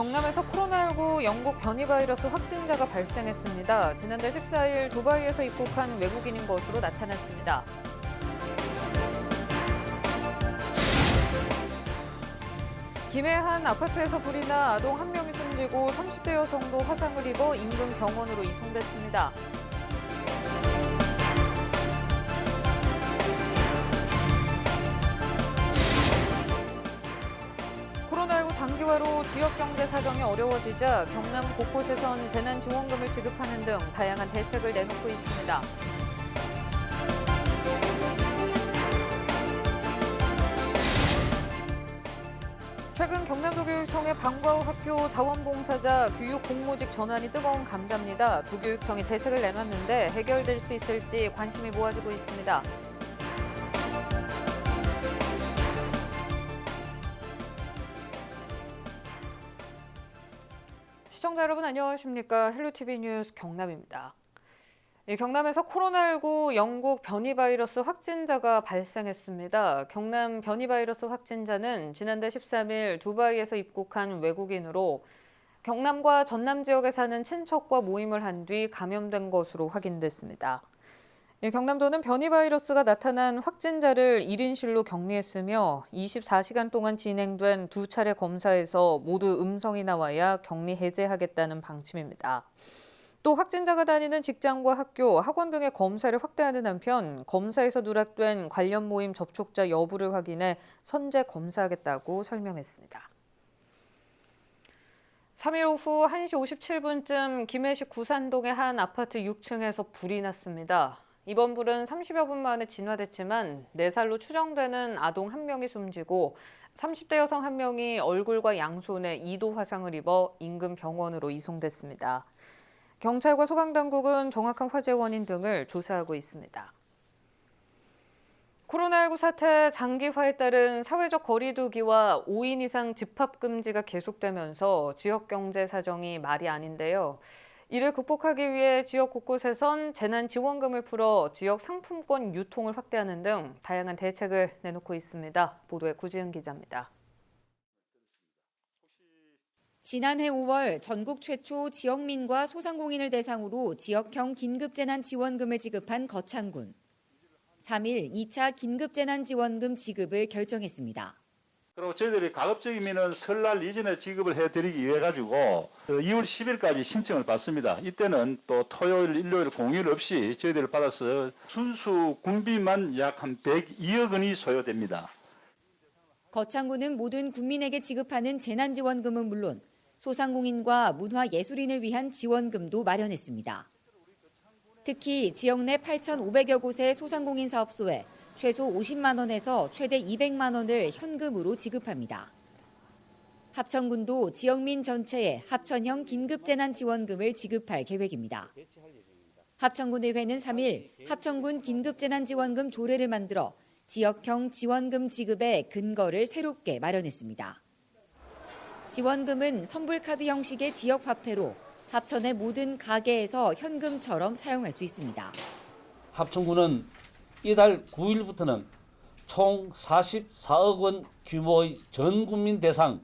경남에서 코로나19 영국 변이 바이러스 확진자가 발생했습니다. 지난달 14일 두바이에서 입국한 외국인인 것으로 나타났습니다. 김해 한 아파트에서 불이 나 아동 1명이 숨지고 30대 여성도 화상을 입어 인근 병원으로 이송됐습니다. 코로나19 장기화로 지역 경제 사정이 어려워지자 경남 곳곳에선 재난지원금을 지급하는 등 다양한 대책을 내놓고 있습니다. 최근 경남도교육청의 방과후 학교 자원봉사자 교육 공모직 전환이 뜨거운 감자입니다. 도교육청이 대책을 내놨는데 해결될 수 있을지 관심이 모아지고 있습니다. 시청자 여러분 안녕하십니까? 헬로티비 뉴스 경남입니다. 경남에서 코로나19 영국 변이 바이러스 확진자가 발생했습니다. 경남 변이 바이러스 확진자는 지난달 13일 두바이에서 입국한 외국인으로 경남과 전남 지역에 사는 친척과 모임을 한 뒤 감염된 것으로 확인됐습니다. 경남도는 변이 바이러스가 나타난 확진자를 1인실로 격리했으며 24시간 동안 진행된 2차례 검사에서 모두 음성이 나와야 격리 해제하겠다는 방침입니다. 또 확진자가 다니는 직장과 학교, 학원 등의 검사를 확대하는 한편 검사에서 누락된 관련 모임 접촉자 여부를 확인해 선제 검사하겠다고 설명했습니다. 3일 오후 1시 57분쯤 김해시 구산동의 한 아파트 6층에서 불이 났습니다. 이번 불은 30여 분 만에 진화됐지만 4살로 추정되는 아동 1명이 숨지고 30대 여성 1명이 얼굴과 양손에 2도 화상을 입어 인근 병원으로 이송됐습니다. 경찰과 소방당국은 정확한 화재 원인 등을 조사하고 있습니다. 코로나19 사태 장기화에 따른 사회적 거리 두기와 5인 이상 집합 금지가 계속되면서 지역 경제 사정이 말이 아닌데요. 이를 극복하기 위해 지역 곳곳에선 재난지원금을 풀어 지역 상품권 유통을 확대하는 등 다양한 대책을 내놓고 있습니다. 보도에 구지은 기자입니다. 지난해 5월 전국 최초 지역민과 소상공인을 대상으로 지역형 긴급재난지원금을 지급한 거창군. 3일 2차 긴급재난지원금 지급을 결정했습니다. 그리고 저희들이 가급적이면 설날 이전에 지급을 해드리기 위해 가지고 2월 10일까지 신청을 받습니다. 이때는 또 토요일, 일요일 공휴일 없이 저희들을 받아서 순수 군비만 약 한 102억 원이 소요됩니다. 거창군은 모든 국민에게 지급하는 재난지원금은 물론 소상공인과 문화예술인을 위한 지원금도 마련했습니다. 특히 지역 내 8,500여 곳의 소상공인 사업소에 최소 50만 원에서 최대 200만 원을 현금으로 지급합니다. 합천군도 지역민 전체에 합천형 긴급재난지원금을 지급할 계획입니다. 합천군의회는 3일 합천군 긴급재난지원금 조례를 만들어 지역형 지원금 지급의 근거를 새롭게 마련했습니다. 지원금은 선불카드 형식의 지역화폐로 합천의 모든 가게에서 현금처럼 사용할 수 있습니다. 합천군은 이달 9일부터는 총 44억 원 규모의 전 국민 대상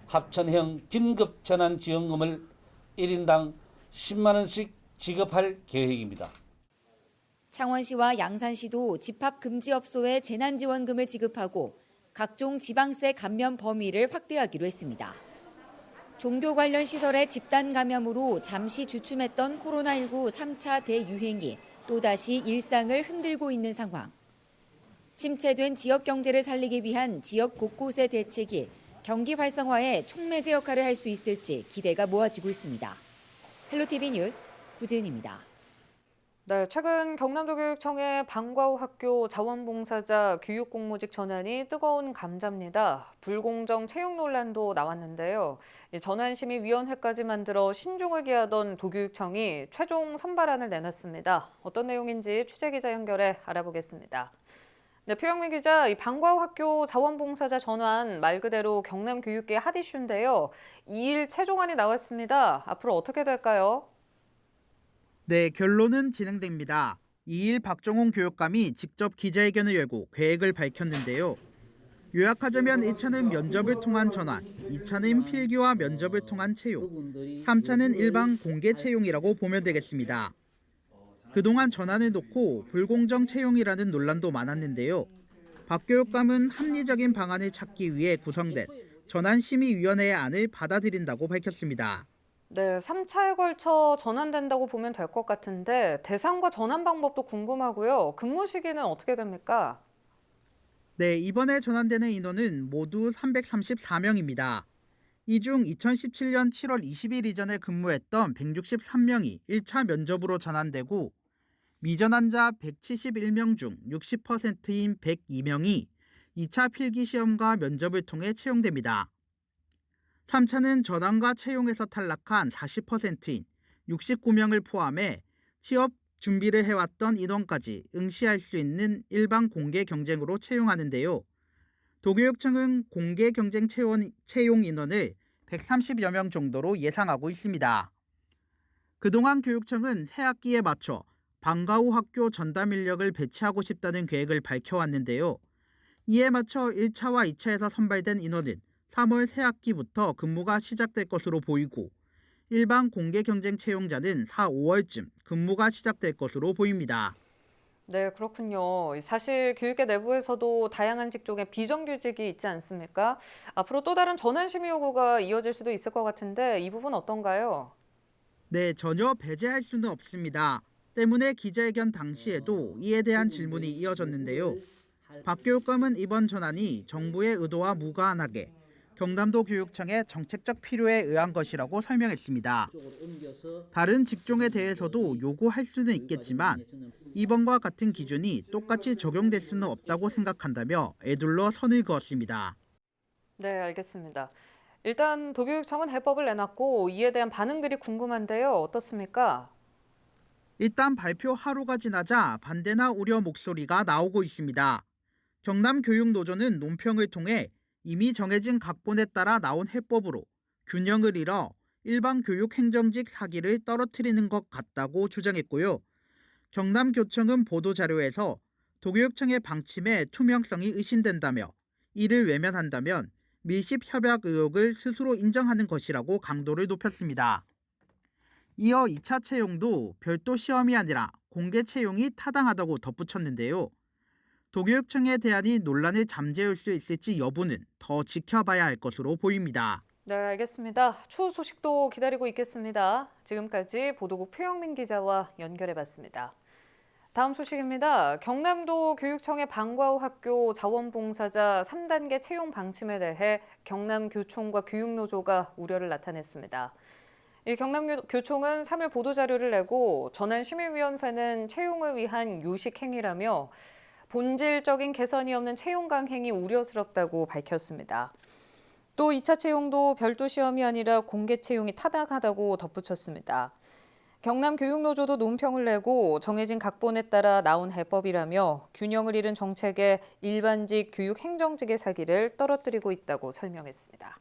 합천형 긴급재난지원금을 1인당 10만 원씩 지급할 계획입니다. 창원시와 양산시도 집합금지업소에 재난지원금을 지급하고 각종 지방세 감면 범위를 확대하기로 했습니다. 종교 관련 시설의 집단 감염으로 잠시 주춤했던 코로나19 3차 대유행이 또다시 일상을 흔들고 있는 상황. 침체된 지역 경제를 살리기 위한 지역 곳곳의 대책이 경기 활성화에 촉매제 역할을 할 수 있을지 기대가 모아지고 있습니다. 헬로티비 뉴스 구지은입니다. 네, 최근 경남도교육청의 방과후 학교 자원봉사자 교육공모직 전환이 뜨거운 감자입니다. 불공정 채용 논란도 나왔는데요. 전환심의위원회까지 만들어 신중하게 하던 도교육청이 최종 선발안을 내놨습니다. 어떤 내용인지 취재기자 연결해 알아보겠습니다. 네, 표영민 기자, 이 방과후 학교 자원봉사자 전환 말 그대로 경남 교육계의 핫 이슈인데요. 2일 최종안이 나왔습니다. 앞으로 어떻게 될까요? 네, 결론은 진행됩니다. 2일 박정홍 교육감이 직접 기자회견을 열고 계획을 밝혔는데요. 요약하자면 1차는 면접을 통한 전환, 2차는 필기와 면접을 통한 채용, 3차는 일반 공개 채용이라고 보면 되겠습니다. 그동안 전환을 놓고 불공정 채용이라는 논란도 많았는데요. 박 교육감은 합리적인 방안을 찾기 위해 구성된 전환심의위원회의 안을 받아들인다고 밝혔습니다. 네, 3차에 걸쳐 전환된다고 보면 될 것 같은데 대상과 전환 방법도 궁금하고요. 근무 시기는 어떻게 됩니까? 네, 이번에 전환되는 인원은 모두 334명입니다. 이 중 2017년 7월 20일 이전에 근무했던 163명이 1차 면접으로 전환되고 미전환자 171명 중 60%인 102명이 2차 필기시험과 면접을 통해 채용됩니다. 3차는 전환과 채용에서 탈락한 40%인 69명을 포함해 취업 준비를 해왔던 인원까지 응시할 수 있는 일반 공개 경쟁으로 채용하는데요. 도교육청은 공개 경쟁 채용 인원을 130여 명 정도로 예상하고 있습니다. 그동안 교육청은 새 학기에 맞춰 방과 후 학교 전담 인력을 배치하고 싶다는 계획을 밝혀왔는데요. 이에 맞춰 1차와 2차에서 선발된 인원은 3월 새 학기부터 근무가 시작될 것으로 보이고 일반 공개 경쟁 채용자는 4, 5월쯤 근무가 시작될 것으로 보입니다. 네, 그렇군요. 사실 교육계 내부에서도 다양한 직종에 비정규직이 있지 않습니까? 앞으로 또 다른 전환 심의 요구가 이어질 수도 있을 것 같은데 이 부분 어떤가요? 네, 전혀 배제할 수는 없습니다. 때문에 기자회견 당시에도 이에 대한 질문이 이어졌는데요. 박 교육감은 이번 전환이 정부의 의도와 무관하게 경남도 교육청의 정책적 필요에 의한 것이라고 설명했습니다. 다른 직종에 대해서도 요구할 수는 있겠지만 이번과 같은 기준이 똑같이 적용될 수는 없다고 생각한다며 에둘러 선을 그었습니다. 네, 알겠습니다. 일단 도교육청은 해법을 내놨고 이에 대한 반응들이 궁금한데요. 어떻습니까? 일단 발표 하루가 지나자 반대나 우려 목소리가 나오고 있습니다. 경남교육노조는 논평을 통해 이미 정해진 각본에 따라 나온 해법으로 균형을 잃어 일반 교육 행정직 사기를 떨어뜨리는 것 같다고 주장했고요. 경남교청은 보도자료에서 도교육청의 방침에 투명성이 의심된다며 이를 외면한다면 밀집 협약 의혹을 스스로 인정하는 것이라고 강도를 높였습니다. 이어 2차 채용도 별도 시험이 아니라 공개 채용이 타당하다고 덧붙였는데요. 도교육청의 대안이 논란을 잠재울 수 있을지 여부는 더 지켜봐야 할 것으로 보입니다. 네, 알겠습니다. 추후 소식도 기다리고 있겠습니다. 지금까지 보도국 표영민 기자와 연결해봤습니다. 다음 소식입니다. 경남도 교육청의 방과 후 학교 자원봉사자 3단계 채용 방침에 대해 경남교총과 교육노조가 우려를 나타냈습니다. 이 경남교총은 3일 보도자료를 내고 전환심의위원회는 채용을 위한 요식행위라며 본질적인 개선이 없는 채용 강행이 우려스럽다고 밝혔습니다. 또 2차 채용도 별도 시험이 아니라 공개 채용이 타당하다고 덧붙였습니다. 경남교육노조도 논평을 내고 정해진 각본에 따라 나온 해법이라며 균형을 잃은 정책에 일반직 교육 행정직의 사기를 떨어뜨리고 있다고 설명했습니다.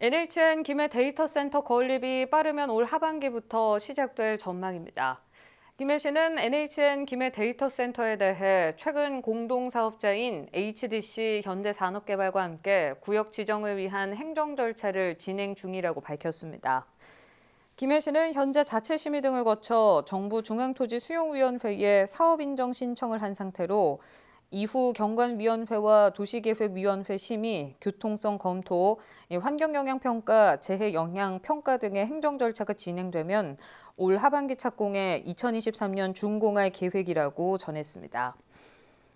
NHN 김해 데이터센터 건립이 빠르면 올 하반기부터 시작될 전망입니다. 김해시는 NHN 김해 데이터센터에 대해 최근 공동사업자인 HDC 현대산업개발과 함께 구역 지정을 위한 행정 절차를 진행 중이라고 밝혔습니다. 김해시는 현재 자체심의 등을 거쳐 정부 중앙토지수용위원회에 사업인정 신청을 한 상태로 이후 경관위원회와 도시계획위원회 심의, 교통성 검토, 환경영향평가, 재해영향평가 등의 행정 절차가 진행되면 올 하반기 착공에 2023년 준공할 계획이라고 전했습니다.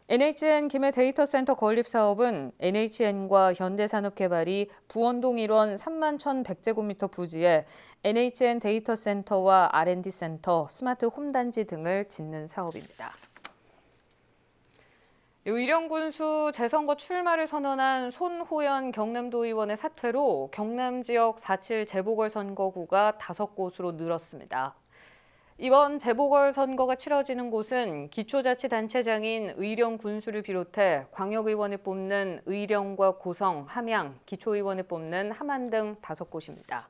NHN 김해 데이터센터 건립 사업은 NHN과 현대산업개발이 부원동 1원 31,100제곱미터 부지에 NHN 데이터센터와 R&D센터, 스마트 홈단지 등을 짓는 사업입니다. 의령군수 재선거 출마를 선언한 손호연 경남도 의원의 사퇴로 경남 지역 4.7 재보궐선거구가 5곳으로 늘었습니다. 이번 재보궐선거가 치러지는 곳은 기초자치단체장인 의령군수를 비롯해 광역의원을 뽑는 의령과 고성, 함양, 기초의원을 뽑는 함안 등 5곳입니다.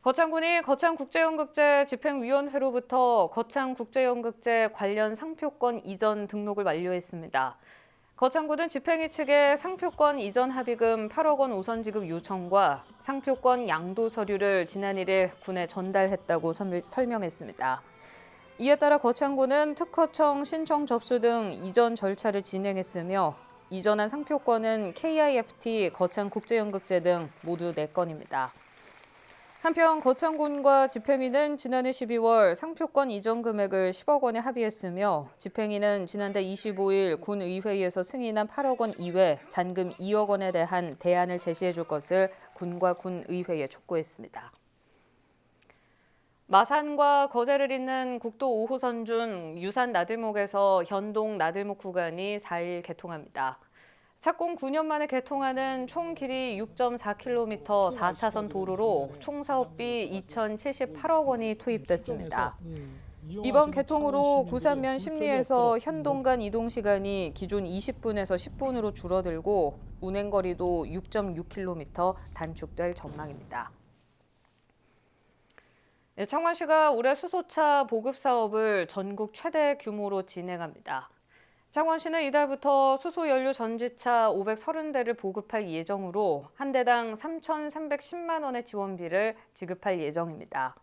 거창군이 거창국제연극제 집행위원회로부터 거창국제연극제 관련 상표권 이전 등록을 완료했습니다. 거창구는 집행위 측에 상표권 이전 합의금 8억 원 우선 지급 요청과 상표권 양도 서류를 지난 1일 군에 전달했다고 설명했습니다. 이에 따라 거창구는 특허청 신청 접수 등 이전 절차를 진행했으며 이전한 상표권은 KIFT, 거창국제연극제 등 모두 4건입니다. 한편 거창군과 집행위는 지난해 12월 상표권 이전 금액을 10억 원에 합의했으며 집행위는 지난달 25일 군의회에서 승인한 8억 원 이외 잔금 2억 원에 대한 대안을 제시해 줄 것을 군과 군의회에 촉구했습니다. 마산과 거제를 잇는 국도 5호선 중 유산 나들목에서 현동 나들목 구간이 4일 개통합니다. 착공 9년 만에 개통하는 총 길이 6.4km 4차선 도로로 총 사업비 2,078억 원이 투입됐습니다. 이번 개통으로 구산면 심리에서 현동 간 이동 시간이 기존 20분에서 10분으로 줄어들고 운행거리도 6.6km 단축될 전망입니다. 창원시가 올해 수소차 보급 사업을 전국 최대 규모로 진행합니다. 창원시는 이달부터 수소연료 전지차 530대를 보급할 예정으로 한 대당 3,310만 원의 지원비를 지급할 예정입니다.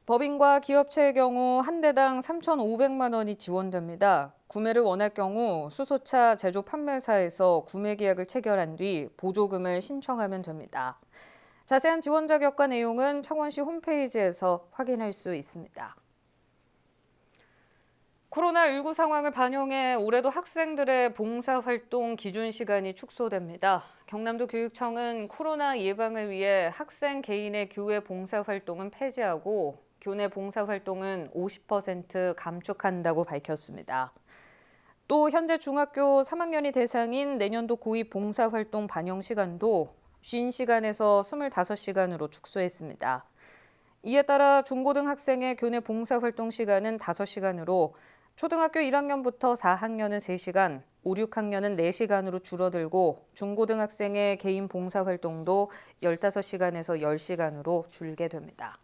법인과 기업체의 경우 한 대당 3,500만 원이 지원됩니다. 구매를 원할 경우 수소차 제조 판매사에서 구매 계약을 체결한 뒤 보조금을 신청하면 됩니다. 자세한 지원 자격과 내용은 창원시 홈페이지에서 확인할 수 있습니다. 코로나19 상황을 반영해 올해도 학생들의 봉사활동 기준 시간이 축소됩니다. 경남도 교육청은 코로나 예방을 위해 학생 개인의 교외 봉사활동은 폐지하고 교내 봉사활동은 50% 감축한다고 밝혔습니다. 또 현재 중학교 3학년이 대상인 내년도 고2 봉사활동 반영 시간도 50시간에서 25시간으로 축소했습니다. 이에 따라 중고등학생의 교내 봉사활동 시간은 5시간으로 초등학교 1학년부터 4학년은 3시간, 5, 6학년은 4시간으로 줄어들고 중고등학생의 개인 봉사활동도 15시간에서 10시간으로 줄게 됩니다.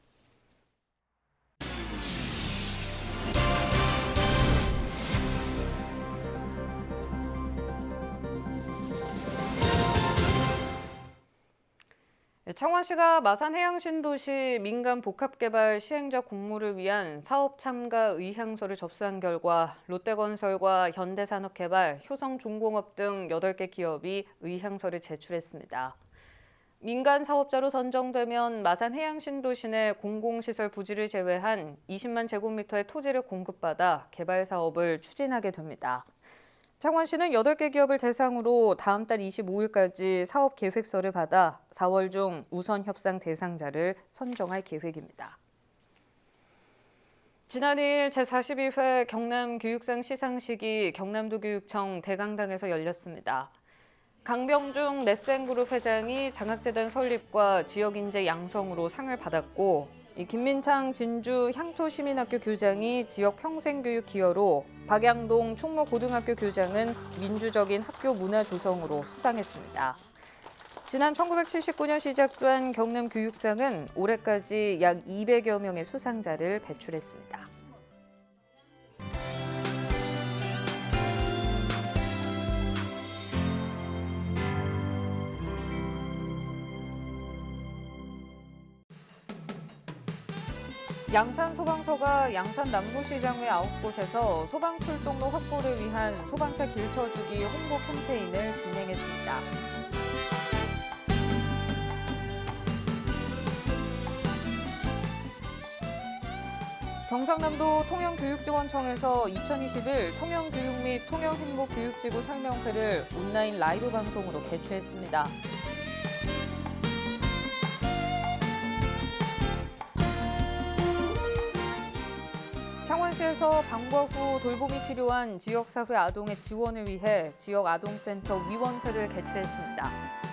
창원시가 마산해양신도시 민간복합개발 시행자 공모를 위한 사업 참가 의향서를 접수한 결과 롯데건설과 현대산업개발, 효성중공업 등 8개 기업이 의향서를 제출했습니다. 민간 사업자로 선정되면 마산해양신도시 내 공공시설 부지를 제외한 20만 제곱미터의 토지를 공급받아 개발 사업을 추진하게 됩니다. 창원시는 8개 기업을 대상으로 다음 달 25일까지 사업 계획서를 받아 4월 중 우선 협상 대상자를 선정할 계획입니다. 지난 2일 제42회 경남교육상 시상식이 경남도 교육청 대강당에서 열렸습니다. 강병중 넷센그룹 회장이 장학재단 설립과 지역인재 양성으로 상을 받았고 김민창 진주 향토시민학교 교장이 지역 평생교육 기여로 박양동 충무고등학교 교장은 민주적인 학교 문화 조성으로 수상했습니다. 지난 1979년 시작된 경남교육상은 올해까지 약 200여 명의 수상자를 배출했습니다. 양산소방서가 양산 남부시장 외 9곳에서 소방출동로 확보를 위한 소방차 길터주기 홍보 캠페인을 진행했습니다. 경상남도 통영교육지원청에서 2021 통영교육 및 통영행복교육지구 설명회를 온라인 라이브 방송으로 개최했습니다. 창원시에서 방과 후 돌봄이 필요한 지역사회 아동의 지원을 위해 지역아동센터 위원회를 개최했습니다.